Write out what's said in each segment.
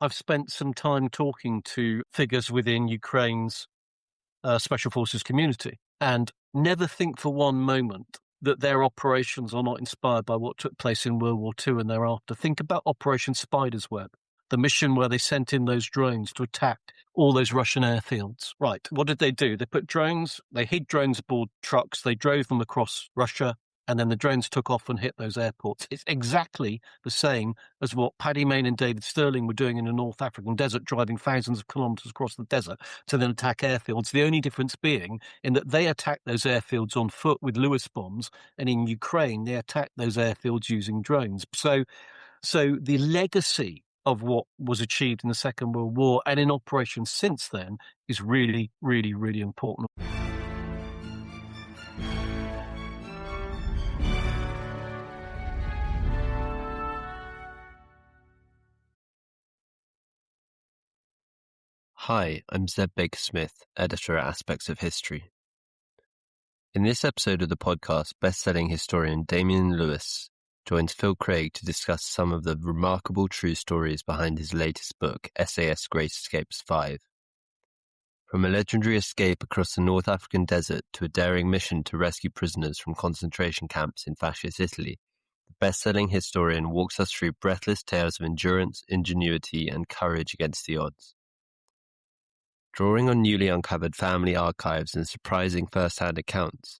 I've spent some time talking to figures within Ukraine's special forces community, and never think for one moment that their operations are not inspired by what took place in World War II and thereafter. Think about Operation Spider's Web, the mission where they sent in those drones to attack all those Russian airfields. Right. What did they do? They put drones, they hid drones aboard trucks, they drove them across Russia, and then the drones took off and hit those airports. It's exactly the same as what Paddy Mayne and David Sterling were doing in the North African desert, driving thousands of kilometres across the desert to then attack airfields. The only difference being in that they attacked those airfields on foot with Lewis bombs, and in Ukraine, they attacked those airfields using drones. So the legacy of what was achieved in the Second World War and in operations since then is really, really, really important. Hi, I'm Zeb Baker-Smith, editor at Aspects of History. In this episode of the podcast, best-selling historian Damien Lewis joins Phil Craig to discuss some of the remarkable true stories behind his latest book, SAS Great Escapes 5. From a legendary escape across the North African desert to a daring mission to rescue prisoners from concentration camps in Fascist Italy, the best-selling historian walks us through breathless tales of endurance, ingenuity, and courage against the odds. Drawing on newly uncovered family archives and surprising first-hand accounts,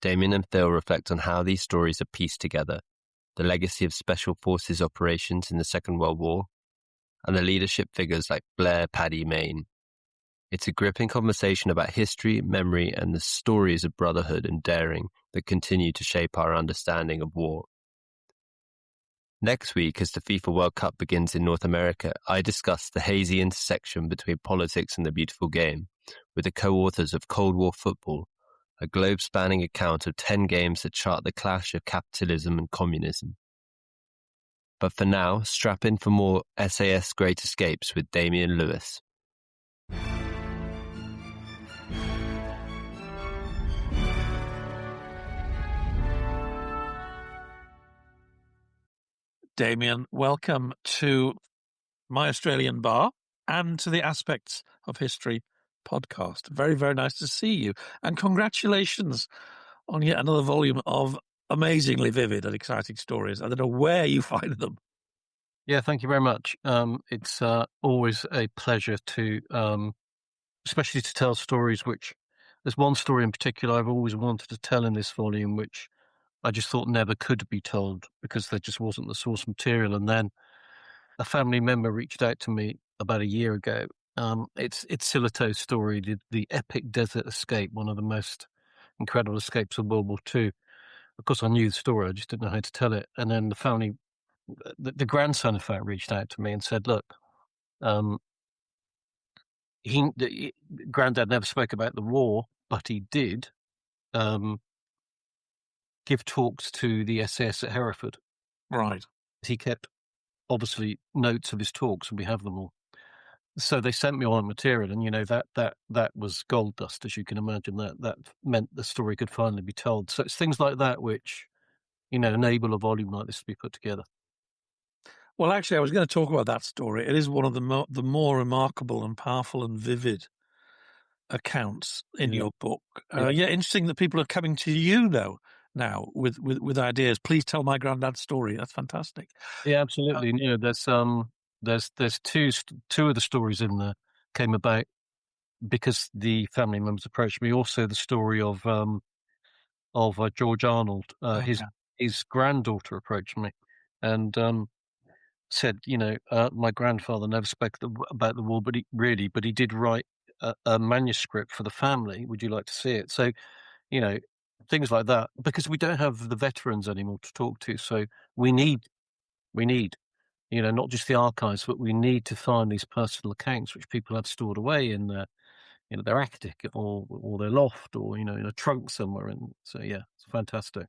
Damien and Phil reflect on how these stories are pieced together, the legacy of Special Forces operations in the Second World War, and the leadership figures like Paddy Mayne. It's a gripping conversation about history, memory, and the stories of brotherhood and daring that continue to shape our understanding of war. Next week, as the FIFA World Cup begins in North America, I discuss the hazy intersection between politics and the beautiful game with the co-authors of Cold War Football, a globe-spanning account of 10 games that chart the clash of capitalism and communism. But for now, strap in for more SAS Great Escapes with Damien Lewis. Damien, welcome to My Australian Bar and to the Aspects of History podcast. Very, very nice to see you. And congratulations on yet another volume of amazingly vivid and exciting stories. I don't know where you find them. Yeah, thank you very much. It's always a pleasure to, especially to tell stories which, there's one story in particular I've always wanted to tell in this volume, which I just thought never could be told because there just wasn't the source material. And then a family member reached out to me about a year ago. It's Silito's story, the epic desert escape, one of the most incredible escapes of World War II. Of course, I knew the story, I just didn't know how to tell it. And then the grandson, in fact, reached out to me and said, look, Granddad never spoke about the war, but he did give talks to the SAS at Hereford. Right. He kept, obviously, notes of his talks, and we have them all. So they sent me all the material, and that was gold dust, as you can imagine. That meant the story could finally be told. So it's things like that which, enable a volume like this to be put together. Well, actually, I was going to talk about that story. It is one of the more remarkable and powerful and vivid accounts in your book. Interesting that people are coming to you though now with ideas. Please tell my granddad's story. That's fantastic. Yeah, absolutely. There's two of the stories in there came about because the family members approached me. Also, the story of George Arnold. His granddaughter approached me and said, my grandfather never spoke about the war, but he did write a manuscript for the family. Would you like to see it? So, things like that, because we don't have the veterans anymore to talk to. So we need, not just the archives, but we need to find these personal accounts which people have stored away in their attic or their loft or, in a trunk somewhere. And so, yeah, it's fantastic.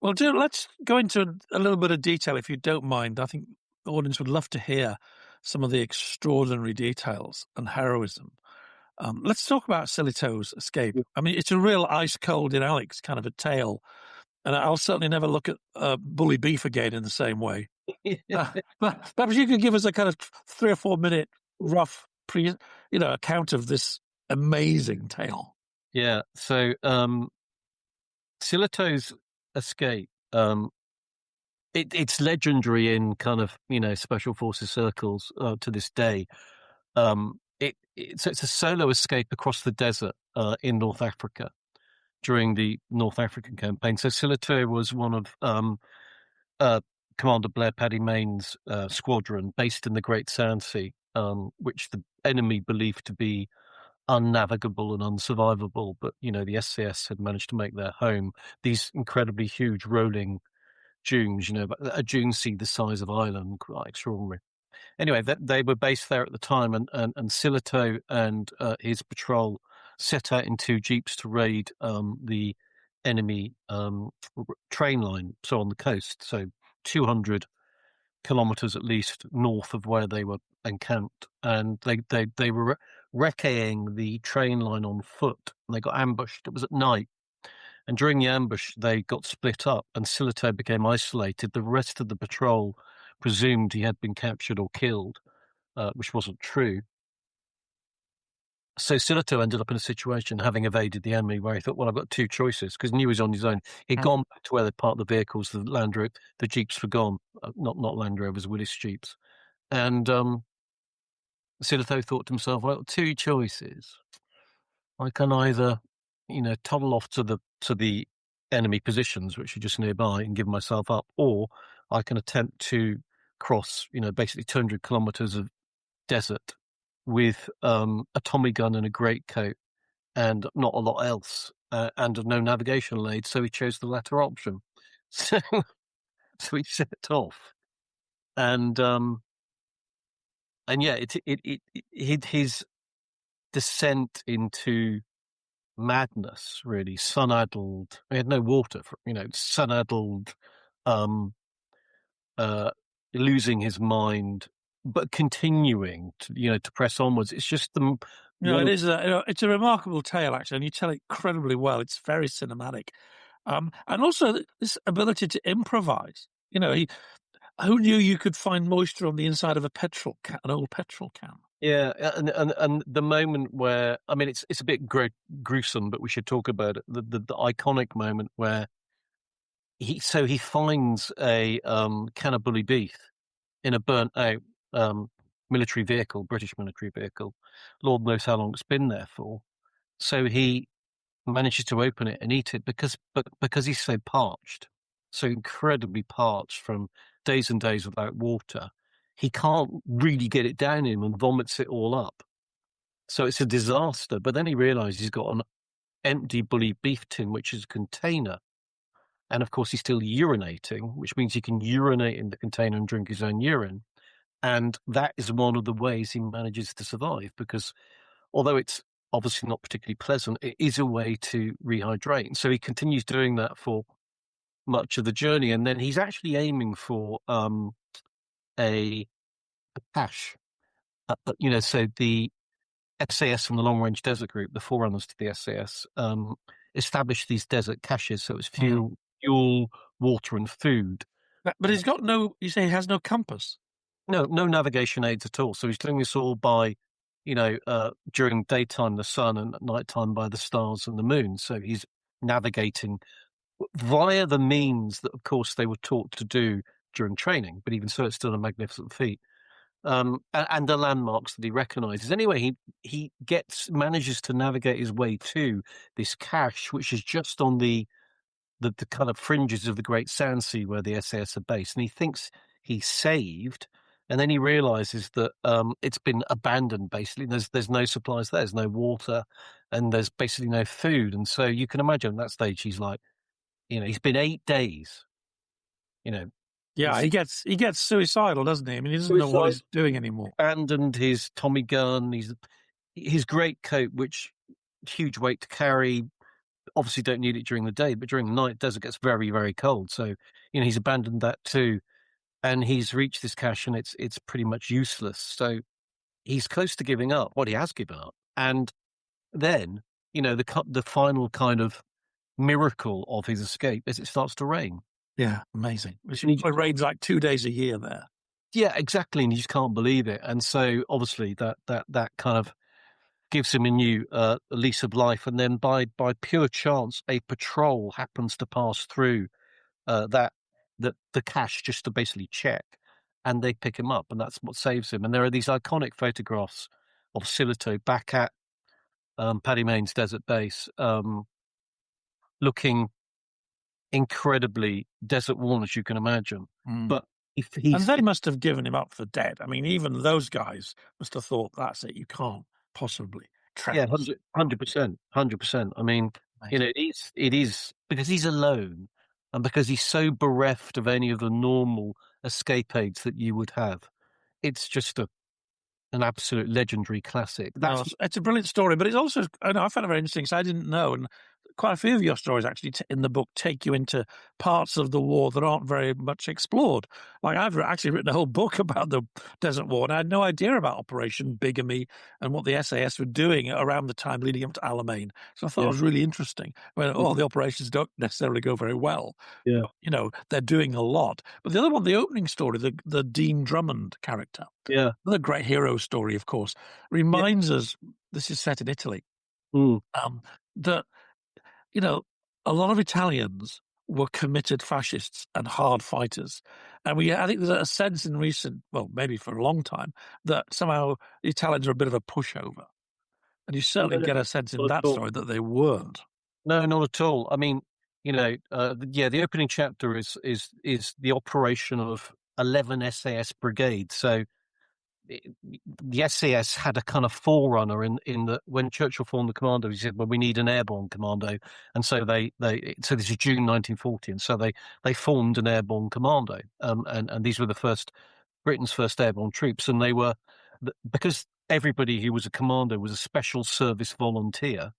Well, let's go into a little bit of detail, if you don't mind. I think the audience would love to hear some of the extraordinary details and heroism. Let's talk about Silito's escape. I mean, it's a real ice cold in Alex kind of a tale. And I'll certainly never look at bully beef again in the same way. But perhaps you could give us a kind of 3 or 4 minute rough account of this amazing tale. Yeah. So Silito's escape, it's legendary in kind of, special forces circles to this day. It's a solo escape across the desert in North Africa during the North African campaign. So Silito was one of Commander Blair Paddy Main's squadron based in the Great Sand Sea, which the enemy believed to be unnavigable and unsurvivable. But, the SAS had managed to make their home, these incredibly huge rolling dunes, a dune sea the size of Ireland, quite extraordinary. Anyway, they were based there at the time, and Silito and his patrol set out in 2 jeeps to raid the enemy train line, so on the coast, so 200 kilometers at least north of where they were encamped, and they were recceing the train line on foot, and they got ambushed. It was at night. And during the ambush, they got split up, and Silito became isolated. The rest of the patrol presumed he had been captured or killed, which wasn't true. So Silito ended up in a situation, having evaded the enemy, where he thought, well, I've got 2 choices, because he knew he was on his own. He'd gone back to where they parked the vehicles, the Jeeps were gone, not Land Rovers, Willis Jeeps. And Silito thought to himself, well, 2 choices. I can either, toddle off to the enemy positions, which are just nearby, and give myself up, or I can attempt to cross, basically 200 kilometers of desert with a Tommy gun and a greatcoat and not a lot else, and no navigational aid. So he chose the latter option. So he set off, and yeah, his descent into madness, really sun-addled. He had no water, sun-addled, losing his mind, but continuing to press onwards. It's just it is. It's a remarkable tale, actually, and you tell it incredibly well. It's very cinematic, and also this ability to improvise. Who knew you could find moisture on the inside of an old petrol can? Yeah, and the moment where, I mean, it's a bit gruesome, but we should talk about it. The iconic moment where he finds a can of bully beef in a burnt out military vehicle, British military vehicle. Lord knows how long it's been there for. So he manages to open it and eat it because he's so parched, so incredibly parched from days and days without water. He can't really get it down him and vomits it all up. So it's a disaster. But then he realizes he's got an empty bully beef tin, which is a container. And of course, he's still urinating, which means he can urinate in the container and drink his own urine. And that is one of the ways he manages to survive, because although it's obviously not particularly pleasant, it is a way to rehydrate. And so he continues doing that for much of the journey. And then he's actually aiming for a cache. So the SAS from the Long Range Desert Group, the forerunners to the SAS, established these desert caches. So it's fuel, water, and food. But he's got you say he has no compass? No navigation aids at all. So he's doing this all by, during daytime, the sun, and at nighttime by the stars and the moon. So he's navigating via the means that, of course, they were taught to do during training. But even so, it's still a magnificent feat. And the landmarks that he recognizes. Anyway, he manages to navigate his way to this cache, which is just on the kind of fringes of the Great Sand Sea where the SAS are based. And he thinks he's saved. And then he realizes that it's been abandoned, basically. There's no supplies there, there's no water, and there's basically no food. And so you can imagine at that stage, he's like, he's been 8 days, Yeah, he gets suicidal, doesn't he? I mean, he doesn't know what he's doing anymore. Abandoned his Tommy gun, his greatcoat, which huge weight to carry. Obviously, don't need it during the day, but during the night, desert gets very, very cold. So, he's abandoned that too, and he's reached this cache, and it's pretty much useless. So, he's close to giving up. What he has given up, and then the final kind of miracle of his escape is it starts to rain. Yeah, amazing. It And he just, rains like 2 days a year there. yeah, exactly, and you just can't believe it. And so obviously that kind of gives him a new lease of life. And then by pure chance, a patrol happens to pass through that the cache just to basically check, and they pick him up, and that's what saves him. And there are these iconic photographs of Sillitoe back at Paddy Mayne's desert base, looking incredibly desert worn, as you can imagine. Mm. But if And he's they must have given him up for dead. I mean, even those guys must have thought, that's it, you can't possibly track yeah, this. 100%, 100%. I mean, Amazing. it is because he's alone, and because he's so bereft of any of the normal escape aids that you would have. It's just an absolute legendary classic. No, it's a brilliant story, but it's also, I know, I found it very interesting because I didn't know, and quite a few of your stories actually in the book take you into parts of the war that aren't very much explored. Like I've actually written a whole book about the Desert War, and I had no idea about Operation Bigamy and what the SAS were doing around the time leading up to Alamein. So I thought Yeah, it was really interesting. Well, mm, all the operations don't necessarily go very well. yeah, You know, they're doing a lot. But the other one, the opening story, the Dean Drummond character, yeah, another great hero story, of course, yeah, reminds us, this is set in Italy, mm, that, you know, a lot of Italians were committed fascists and hard fighters. And I think there's a sense in recent, well, maybe for a long time, that somehow the Italians are a bit of a pushover. And you certainly no, no, get a sense in not that at all. story that they weren't. No, not at all. I mean, yeah, the opening chapter is the operation of 11 SAS brigades. So the SAS had a kind of forerunner in the when Churchill formed the commando. He said, "Well, we need an airborne commando," and so so this is June 1940, and so they formed an airborne commando, and these were Britain's first airborne troops, and they were because everybody who was a commando was a special service volunteer.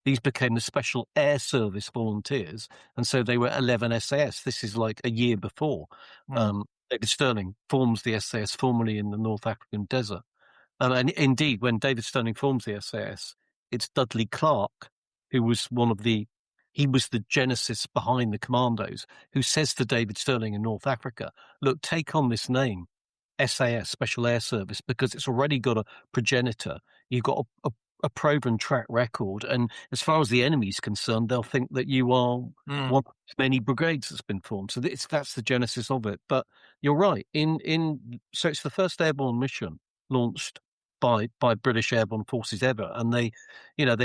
These became the Special Air Service volunteers, and so they were 11 SAS. This is like a year before. Mm, David Stirling forms the SAS formerly in the North African desert. And indeed, when David Stirling forms the SAS, it's Dudley Clark, who was he was the genesis behind the commandos, who says to David Stirling in North Africa, look, take on this name, SAS, Special Air Service, because it's already got a progenitor. You've got a proven track record. And as far as the enemy's concerned, they'll think that you are mm, one of many brigades that's been formed. So that's the genesis of it. But you're right. So it's the first airborne mission launched by British airborne forces ever, and they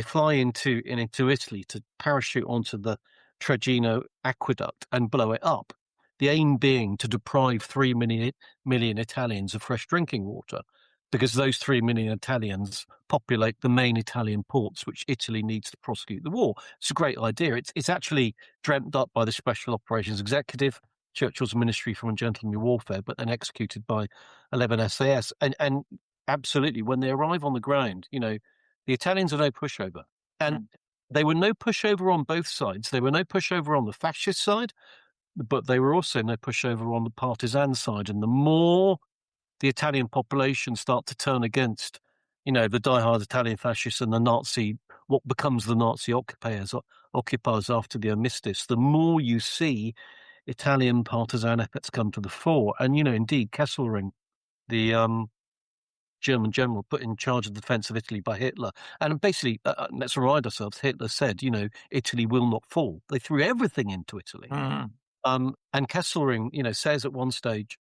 fly into Italy to parachute onto the Trentino aqueduct and blow it up. The aim being to deprive 3 million Italians of fresh drinking water, because those 3 million Italians populate the main Italian ports, which Italy needs to prosecute the war. It's a great idea. It's actually dreamt up by the Special Operations Executive, Churchill's Ministry for Gentlemanly Warfare, but then executed by 11 SAS. And absolutely, when they arrive on the ground, the Italians are no pushover. And mm. they were no pushover on both sides. They were no pushover on the fascist side, but they were also no pushover on the partisan side. And the more the Italian population start to turn against, the diehard Italian fascists and what becomes the Nazi occupiers after the armistice, the more you see Italian partisan efforts come to the fore. And, indeed, Kesselring, the German general put in charge of the defense of Italy by Hitler. And basically, let's remind ourselves, Hitler said, Italy will not fall. They threw everything into Italy. Mm. And Kesselring, says at one stage,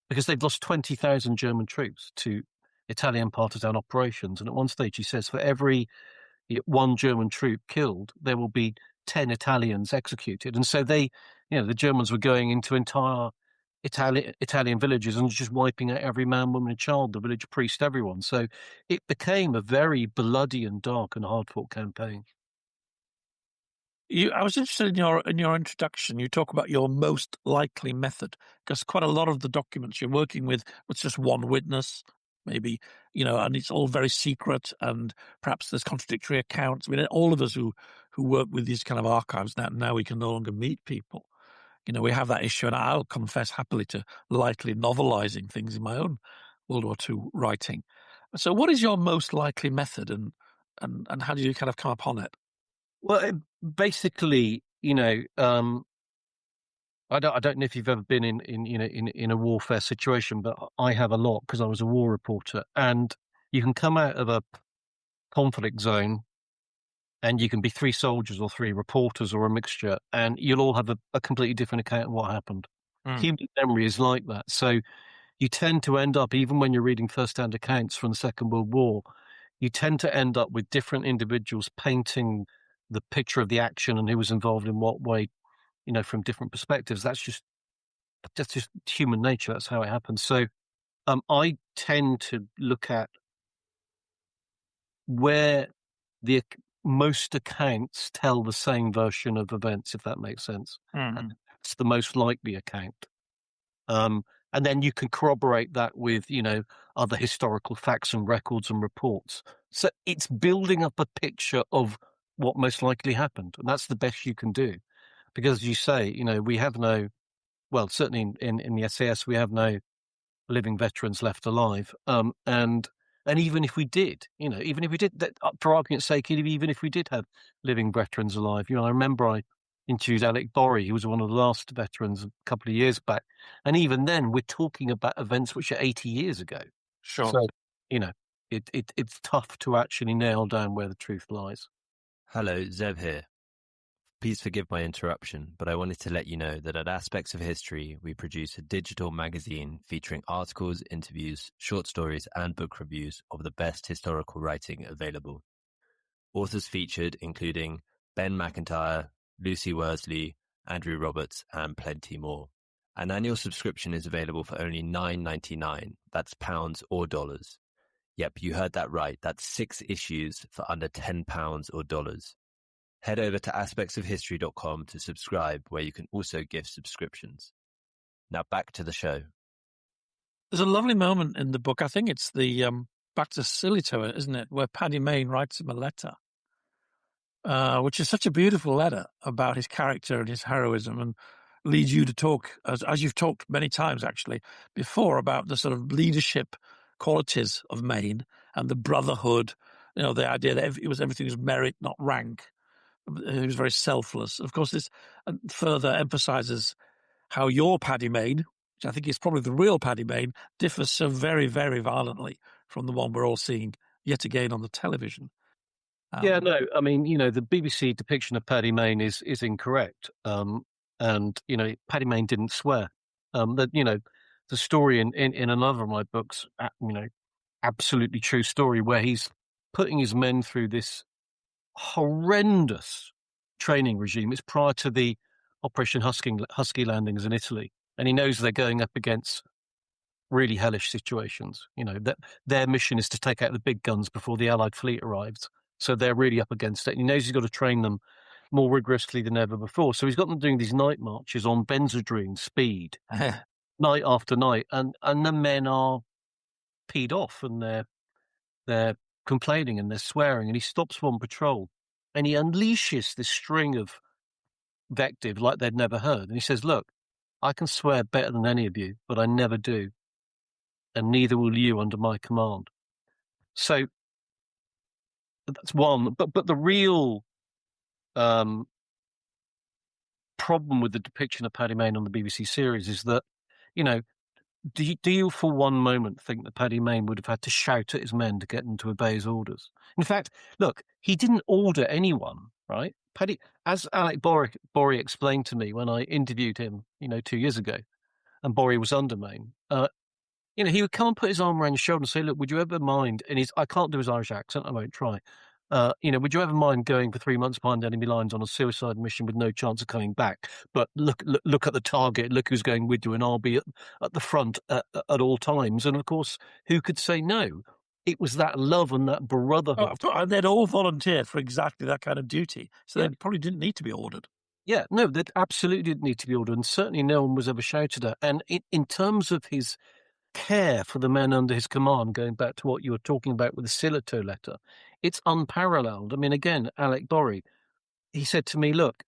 because they've lost 20,000 German troops to Italian partisan operations. And at one stage, he says, for every one German troop killed, there will be 10 Italians executed. And so the Germans were going into entire Italian villages and just wiping out every man, woman, and child, the village priest, everyone. So it became a very bloody and dark and hard fought campaign. I was interested in your introduction. You talk about your most likely method, because quite a lot of the documents you're working with was just one witness, maybe, and it's all very secret, and perhaps there's contradictory accounts. I mean, all of us who work with these kind of archives now we can no longer meet people. We have that issue, and I'll confess happily to lightly novelizing things in my own World War II writing. So, what is your most likely method, and how do you kind of come upon it? Well, basically, I don't know if you've ever been in a warfare situation, but I have a lot because I was a war reporter. And you can come out of a conflict zone, and you can be 3 soldiers or 3 reporters or a mixture, and you'll all have a completely different account of what happened. Mm. Human memory is like that. So you tend to end up, even when you're reading first-hand accounts from the Second World War, you tend to end up with different individuals painting the picture of the action and who was involved in what way, from different perspectives. That's just human nature. That's how it happens. So I tend to look at where the most accounts tell the same version of events, if that makes sense. Mm. It's the most likely account. Um, and then you can corroborate that with, other historical facts and records and reports. So it's building up a picture of what most likely happened. And that's the best you can do. Because as you say, we have certainly in the SAS, we have no living veterans left alive. And even if we did, that, for argument's sake, even if we did have living veterans alive, I remember I interviewed Alec Borry, who was one of the last veterans a couple of years back, and even then, we're talking about events which are 80 years ago. Sure. So, you know, it's tough to actually nail down where the truth lies. Hello, Zev here. Please forgive my interruption, but I wanted to let you know that at Aspects of History, we produce a digital magazine featuring articles, interviews, short stories, and book reviews of the best historical writing available. Authors featured including Ben McIntyre, Lucy Worsley, Andrew Roberts, and plenty more. An annual subscription is available for only $9.99. That's pounds or dollars. Yep, you heard that right. That's 6 issues for under £10 or dollars. Head over to aspectsofhistory.com to subscribe, where you can also give subscriptions. Now back to the show. There's a lovely moment in the book. I think it's the back to Silito, isn't it, where Paddy Mayne writes him a letter, which is such a beautiful letter about his character and his heroism, and leads you to talk, as you've talked many times actually before, about the sort of leadership qualities of Mayne and the brotherhood. The idea that everything was merit, not rank. He was very selfless. Of course, this further emphasizes how your Paddy Mayne, which I think is probably the real Paddy Mayne, differs so very, very violently from the one we're all seeing yet again on the television. Yeah, no, I mean, the BBC depiction of Paddy Mayne is incorrect. And Paddy Mayne didn't swear. The story in another of my books, absolutely true story, where he's putting his men through this horrendous training regime. It's prior to the Operation Husky landings in Italy, and he knows they're going up against really hellish situations. That their mission is to take out the big guns before the Allied fleet arrives. So they're really up against it. And he knows he's got to train them more rigorously than ever before. So he's got them doing these night marches on Benzodrine speed, night after night, and the men are peed off, and they're complaining and they're swearing. And he stops one patrol, and he unleashes this string of invective like they'd never heard. And he says, "Look, I can swear better than any of you, but I never do, and neither will you under my command." So that's one. But the real problem with the depiction of Paddy Mayne on the BBC series is that, do you for one moment think that Paddy Mayne would have had to shout at his men to get them to obey his orders? In fact, look, he didn't order anyone, right? Paddy, as Alec Borry explained to me when I interviewed him, 2 years ago, and Borry was under Mayne, he would come and put his arm around your shoulder and say, "Look, would you ever mind?" And I can't do his Irish accent, I won't try. Would you ever mind going for 3 months behind enemy lines on a suicide mission with no chance of coming back? But look at the target, look who's going with you, and I'll be at the front at all times. And of course, who could say no? It was that love and that brotherhood. And they'd all volunteered for exactly that kind of duty, so Yeah. they probably didn't need to be ordered. Yeah, no, that absolutely didn't need to be ordered, and certainly no one was ever shouted at. And in terms of his care for the men under his command, going back to what you were talking about with the Silito letter, it's unparalleled. I mean, again, Alec Borry, he said to me, "Look,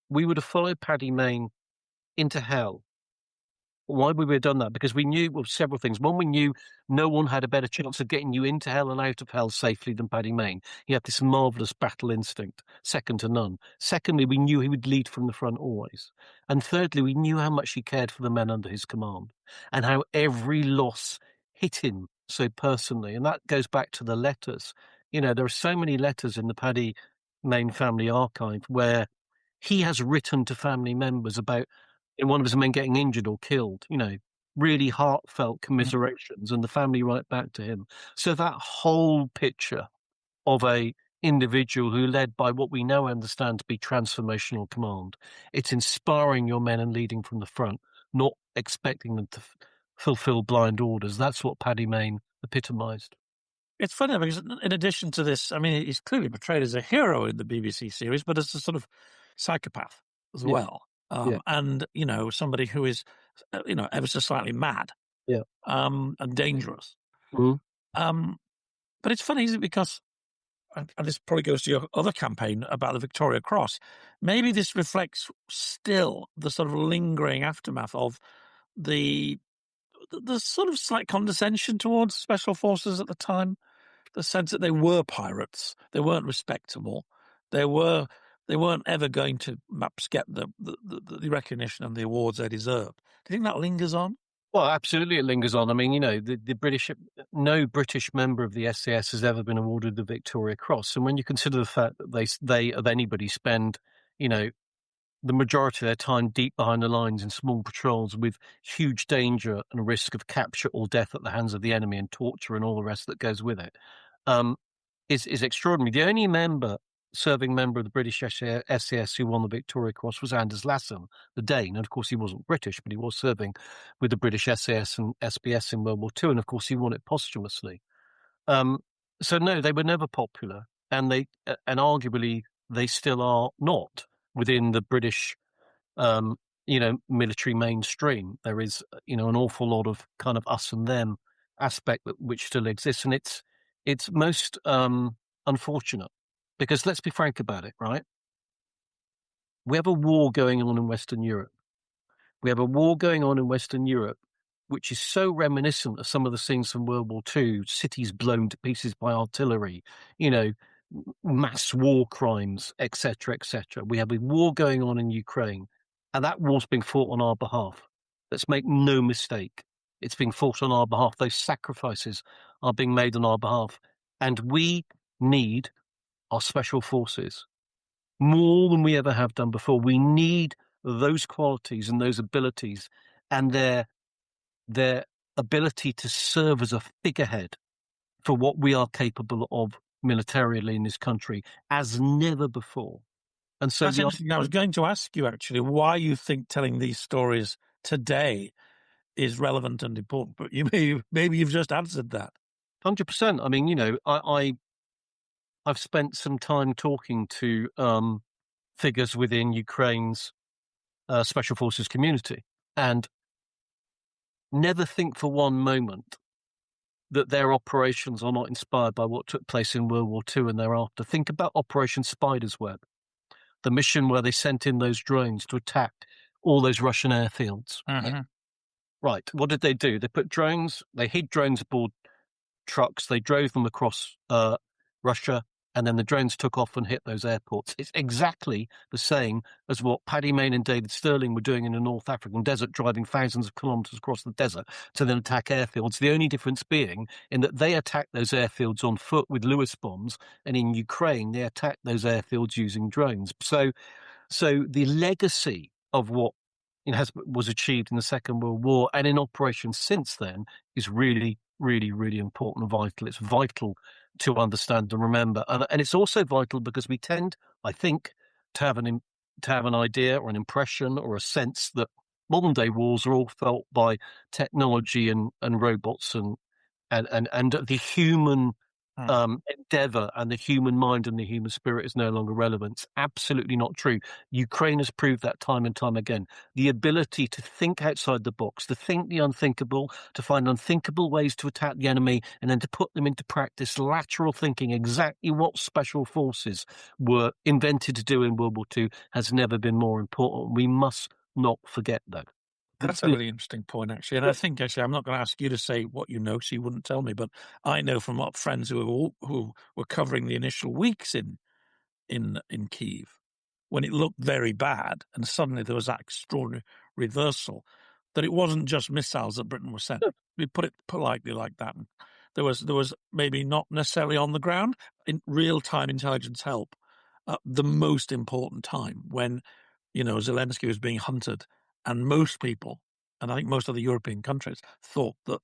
we would have followed Paddy Mayne into hell Why would we have done that? Because we knew, well, several things. One, we knew no one had a better chance of getting you into hell and out of hell safely than Paddy Mayne. He had this marvellous battle instinct, second to none. Secondly, we knew he would lead from the front always. And thirdly, we knew how much he cared for the men under his command and how every loss hit him so personally. And that goes back to the letters. There are so many letters in the Paddy Mayne family archive where he has written to family members about one of his men getting injured or killed, really heartfelt commiserations, and the family write back to him. So that whole picture of a individual who led by what we now understand to be transformational command, it's inspiring your men and leading from the front, not expecting them to fulfill blind orders. That's what Paddy Mayne epitomised. It's funny because in addition to this, I mean, he's clearly portrayed as a hero in the BBC series, but as a sort of psychopath as Yeah. well. And, somebody who is, ever so slightly mad. Yeah. And dangerous. Mm-hmm. But it's funny, isn't it? Because, and this probably goes to your other campaign about the Victoria Cross, maybe this reflects still the sort of lingering aftermath of the sort of slight condescension towards special forces at the time. The sense that they were pirates, they weren't respectable, they weren't ever going to perhaps get the recognition and the awards they deserved. Do you think that lingers on? Well, absolutely, it lingers on. I mean, the British, no British member of the SAS has ever been awarded the Victoria Cross, and when you consider the fact that they of anybody spend, the majority of their time deep behind the lines in small patrols with huge danger and risk of capture or death at the hands of the enemy and torture and all the rest that goes with it, is extraordinary. The only serving member of the British SAS who won the Victoria Cross was Anders Lassen, the Dane. And of course, he wasn't British, but he was serving with the British SAS and SBS in World War II. And of course, he won it posthumously. So no, they were never popular, and and arguably they still are not within the British, military mainstream. There is, an awful lot of kind of us and them aspect which still exists, and it's most unfortunate because let's be frank about it, right? We have a war going on in Western Europe. We have a war going on in Western Europe, which is so reminiscent of some of the scenes from World War II, cities blown to pieces by artillery, mass war crimes, etc., etc. We have a war going on in Ukraine, and that war's being fought on our behalf. Let's make no mistake. It's being fought on our behalf. Those sacrifices are being made on our behalf. And we need our special forces more than we ever have done before. We need those qualities and those abilities and their ability to serve as a figurehead for what we are capable of militarily in this country as never before. And so that's interesting. I was going to ask you actually why you think telling these stories today is relevant and important, but maybe you've just answered that. 100%. I mean, I've spent some time talking to figures within Ukraine's special forces community, and never think for one moment that their operations are not inspired by what took place in World War II and thereafter. Think about Operation Spider's Web, the mission where they sent in those drones to attack all those Russian airfields. Mm-hmm. Right. What did they do? They hid drones aboard trucks, they drove them across Russia, and then the drones took off and hit those airports. It's exactly the same as what Paddy Mayne and David Stirling were doing in the North African desert, driving thousands of kilometres across the desert to then attack airfields. The only difference being in that they attacked those airfields on foot with Lewis bombs, and in Ukraine they attacked those airfields using drones. So the legacy of what was achieved in the Second World War and in operations since then is really, really, really important and vital. It's vital to understand and remember, and it's also vital because we tend, I think, to have an idea or an impression or a sense that modern day wars are all felt by technology and robots and the human endeavor and the human mind and the human spirit is no longer relevant. It's absolutely not true. Ukraine has proved that time and time again. The ability to think outside the box, to think the unthinkable, to find unthinkable ways to attack the enemy, and then to put them into practice, lateral thinking, exactly what special forces were invented to do in World War II, has never been more important. We must not forget that. That's a really interesting point, actually. And I think, actually, I'm not going to ask you to say what you know, so you wouldn't tell me. But I know from what friends who were covering the initial weeks in Kyiv, when it looked very bad, and suddenly there was that extraordinary reversal, that it wasn't just missiles that Britain was sent. We put it politely like that. There was maybe not necessarily on the ground in real time intelligence help at the most important time when Zelensky was being hunted, and most people, and I think most other European countries, thought that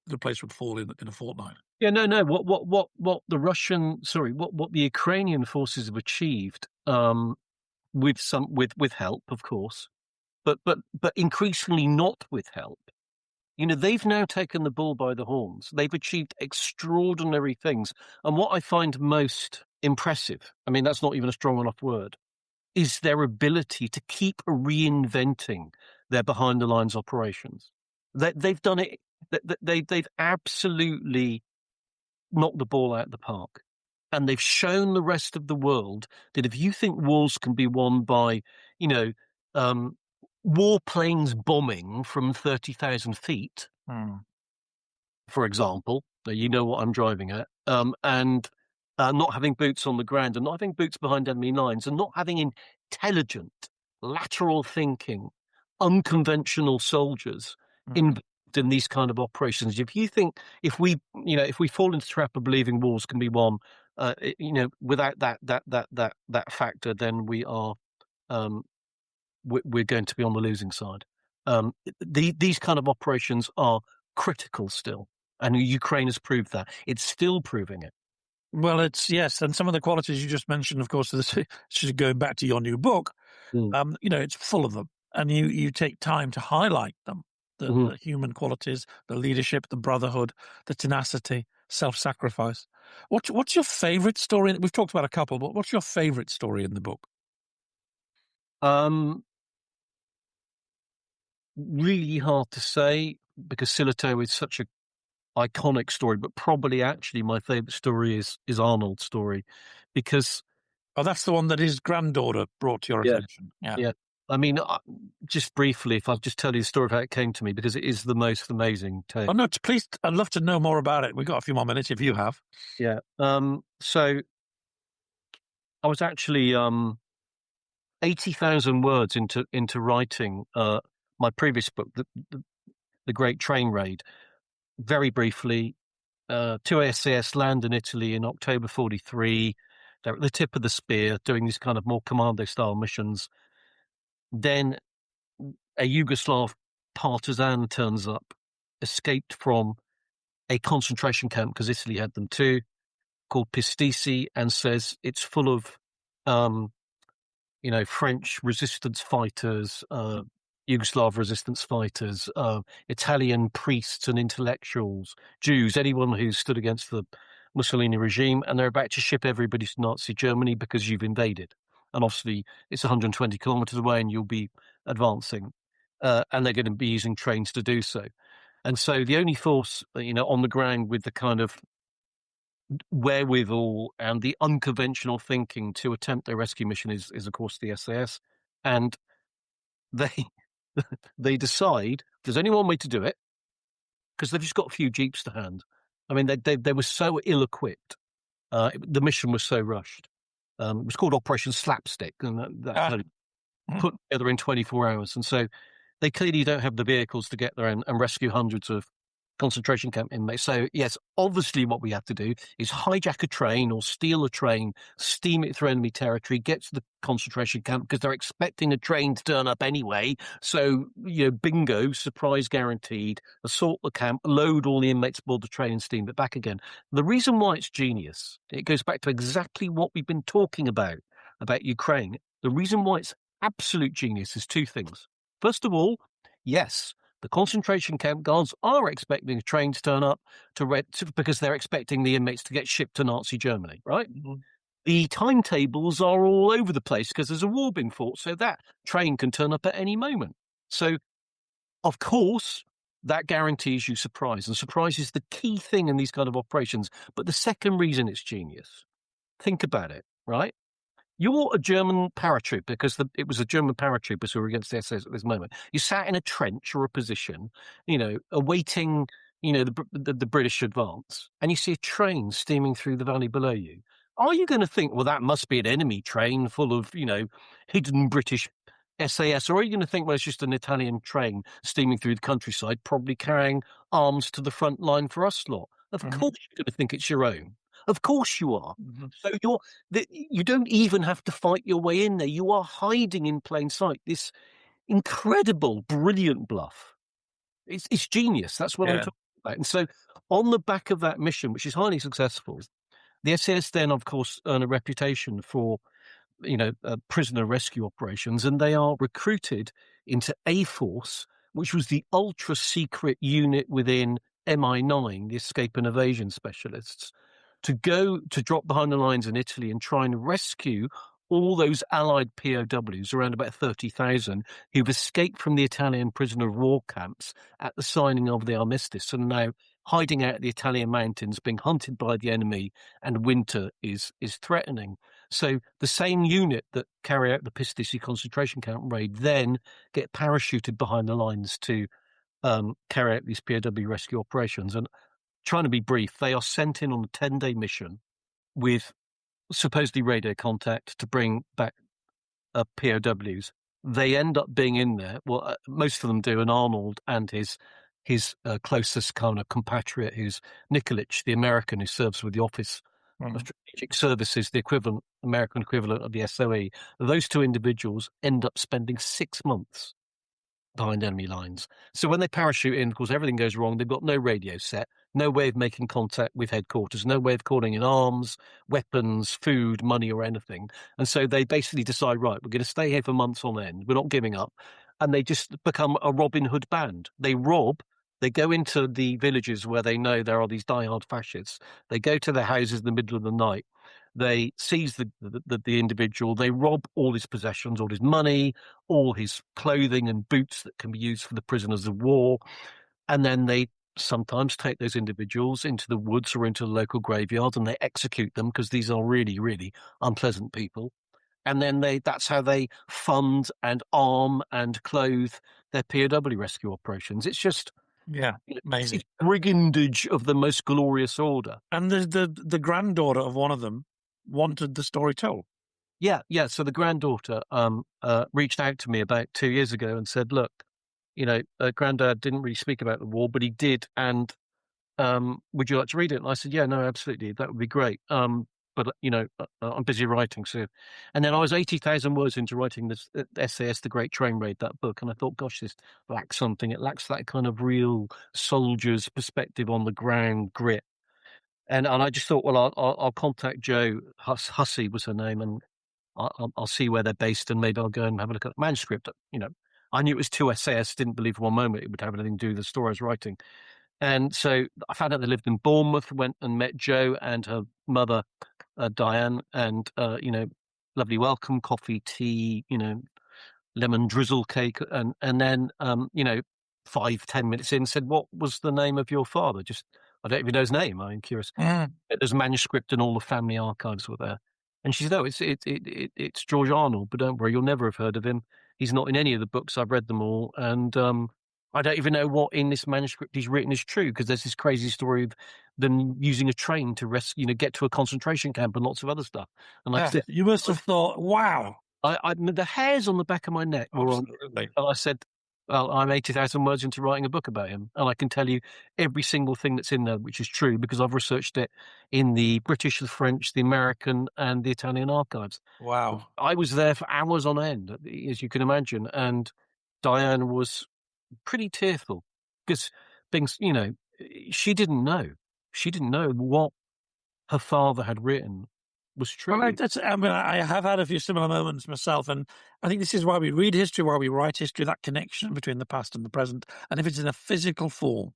the place would fall in a fortnight. Yeah, no. What the what the Ukrainian forces have achieved, with help, of course, but increasingly not with help. They've now taken the bull by the horns. They've achieved extraordinary things, and what I find most impressive, I mean, that's not even a strong enough word, is their ability to keep reinventing their behind the lines operations. They've done it. They've absolutely knocked the ball out of the park. And they've shown the rest of the world that if you think wars can be won by, um, warplanes bombing from 30,000 feet, for example, you know what I'm driving at, and not having boots on the ground and not having boots behind enemy lines and not having intelligent, lateral thinking, unconventional soldiers involved in these kind of operations. If you think if we fall into the trap of believing wars can be won, without that factor, then we're going to be on the losing side. These kind of operations are critical still, and Ukraine has proved that. It's still proving it. Well, yes, and some of the qualities you just mentioned, of course, going back to your new book, it's full of them, and you take time to highlight them, the human qualities, the leadership, the brotherhood, the tenacity, self-sacrifice. What's your favorite story? We've talked about a couple, but what's your favorite story in the book? Really hard to say because Sillitoe is such a iconic story, but probably actually my favorite story is Arnold's story, because that's the one that his granddaughter brought to your attention. Yeah. I mean, just briefly, if I'll just tell you the story of how it came to me, because it is the most amazing tale. Oh no, please! I'd love to know more about it. We've got a few more minutes if you have. Yeah. So I was actually 80,000 words into writing my previous book, the Great Train Raid. Very briefly, two SAS land in Italy in October 43. They're at the tip of the spear, doing these kind of more commando-style missions. Then a Yugoslav partisan turns up, escaped from a concentration camp, because Italy had them too, called Pistici, and says it's full of, French resistance fighters, Yugoslav resistance fighters, Italian priests and intellectuals, Jews, anyone who stood against the Mussolini regime, and they're about to ship everybody to Nazi Germany because you've invaded. And obviously, it's 120 kilometers away, and you'll be advancing, and they're going to be using trains to do so. And so, the only force, on the ground with the kind of wherewithal and the unconventional thinking to attempt their rescue mission is of course, the SAS, and they they decide there's only one way to do it because they've just got a few jeeps to hand. I mean, they were so ill-equipped. The mission was so rushed. It was called Operation Slapstick, and that's put together in 24 hours. And so they clearly don't have the vehicles to get there and rescue hundreds of concentration camp inmates. So, yes, obviously what we have to do is hijack a train or steal a train, steam it through enemy territory, get to the concentration camp because they're expecting a train to turn up anyway. So, bingo, surprise guaranteed, assault the camp, load all the inmates aboard the train and steam it back again. The reason why it's genius, it goes back to exactly what we've been talking about Ukraine. The reason why it's absolute genius is two things. First of all, yes, the concentration camp guards are expecting a train to turn up because they're expecting the inmates to get shipped to Nazi Germany, right? Mm-hmm. The timetables are all over the place because there's a war being fought, so that train can turn up at any moment. So, of course, that guarantees you surprise, and surprise is the key thing in these kind of operations. But the second reason it's genius, think about it, right? You're a German paratrooper because it was the German paratroopers who were against the SS at this moment. You sat in a trench or a position, awaiting, the British advance, and you see a train steaming through the valley below you. Are you going to think, well, that must be an enemy train full of, hidden British SAS, or are you going to think, well, it's just an Italian train steaming through the countryside, probably carrying arms to the front line for us lot? Of course, you're going to think it's your own. Of course, you are. So you don't even have to fight your way in there. You are hiding in plain sight. This incredible, brilliant bluff. It's genius. That's what I'm talking about. And so, on the back of that mission, which is highly successful, the SAS then, of course, earn a reputation for prisoner rescue operations, and they are recruited into A Force, which was the ultra secret unit within MI9, the escape and evasion specialists, to go to drop behind the lines in Italy and try and rescue all those Allied POWs, around about 30,000, who've escaped from the Italian prisoner of war camps at the signing of the armistice and now hiding out the Italian mountains, being hunted by the enemy, and winter is threatening. So the same unit that carry out the Pistoia concentration camp raid then get parachuted behind the lines to carry out these POW rescue operations. And trying to be brief, they are sent in on a 10-day mission with supposedly radio contact to bring back POWs. They end up being in there. Well, most of them do, and Arnold and his closest kind of compatriot, who's Nikolic, the American who serves with the Office of Strategic Services, the American equivalent of the SOE. Those two individuals end up spending 6 months behind enemy lines. So when they parachute in, of course, everything goes wrong. They've got no radio set, no way of making contact with headquarters, no way of calling in arms, weapons, food, money, or anything. And so they basically decide, right, we're going to stay here for months on end. We're not giving up. And they just become a Robin Hood band. They rob. They go into the villages where they know there are these diehard fascists. They go to their houses in the middle of the night. They seize the individual. They rob all his possessions, all his money, all his clothing and boots that can be used for the prisoners of war. And then they sometimes take those individuals into the woods or into the local graveyard and they execute them because these are really, really unpleasant people. And then that's how they fund and arm and clothe their POW rescue operations. It's just amazing. It's brigandage of the most glorious order. And the granddaughter of one of them wanted the story told. Yeah. So the granddaughter reached out to me about 2 years ago and said, "Look, Granddad didn't really speak about the war, but he did, and would you like to read it?" And I said, "Yeah, no, absolutely, that would be great. But I'm busy writing." So, and then I was 80,000 words into writing this SAS, The Great Train Raid, that book, and I thought, gosh, this lacks something. It lacks that kind of real soldier's perspective on the ground, grit. And I just thought, well, I'll contact Jo Hussey was her name, and I'll see where they're based, and maybe I'll go and have a look at the manuscript. I knew it was 2 SAS. Didn't believe for one moment it would have anything to do with the story I was writing. And so I found out they lived in Bournemouth. Went and met Jo and her mother, Diane, and lovely welcome, coffee, tea, lemon drizzle cake, and then 5-10 minutes in, said, "What was the name of your father?" Just, I don't even know his name. I'm curious. There's a manuscript and all the family archives were there. And she said, "Oh, it's George Arnold, but don't worry, you'll never have heard of him. He's not in any of the books. I've read them all. And I don't even know what in this manuscript he's written is true, because there's this crazy story of them using a train to get to a concentration camp and lots of other stuff." And like I said, you must have thought, wow. The hairs on the back of my neck were on. And I said, well, I'm 80,000 words into writing a book about him, and I can tell you every single thing that's in there, which is true, because I've researched it in the British, the French, the American, and the Italian archives. Wow. I was there for hours on end, as you can imagine, and Diane was pretty tearful because things, she didn't know. She didn't know what her father had written was true. Well, I have had a few similar moments myself, and I think this is why we read history, why we write history, that connection between the past and the present. And if it's in a physical form,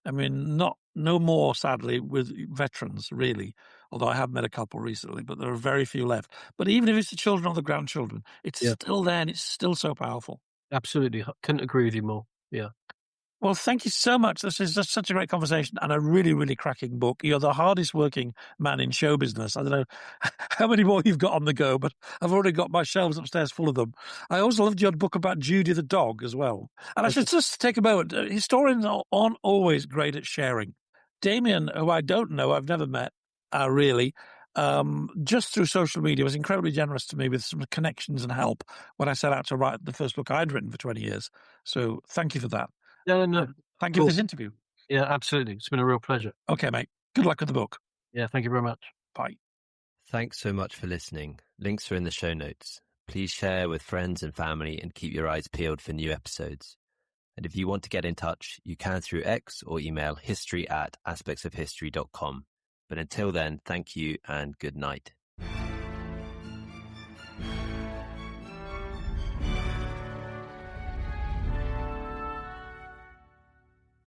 I mean, no more, sadly, with veterans, really, although I have met a couple recently, but there are very few left. But even if it's the children or the grandchildren, it's still there and it's still so powerful. Absolutely. Couldn't agree with you more. Yeah. Well, thank you so much. This is just such a great conversation and a really, really cracking book. You're the hardest working man in show business. I don't know how many more you've got on the go, but I've already got my shelves upstairs full of them. I also loved your book about Judy the dog as well. And I should just take a moment. Historians aren't always great at sharing. Damien, who I don't know, I've never met, really, just through social media, was incredibly generous to me with some connections and help when I set out to write the first book I'd written for 20 years. So thank you for that. No. Thank you for this interview. Yeah, absolutely. It's been a real pleasure. Okay, mate. Good luck with the book. Yeah, thank you very much. Bye. Thanks so much for listening. Links are in the show notes. Please share with friends and family and keep your eyes peeled for new episodes. And if you want to get in touch, you can through X or email history@aspectsofhistory.com. But until then, thank you and good night.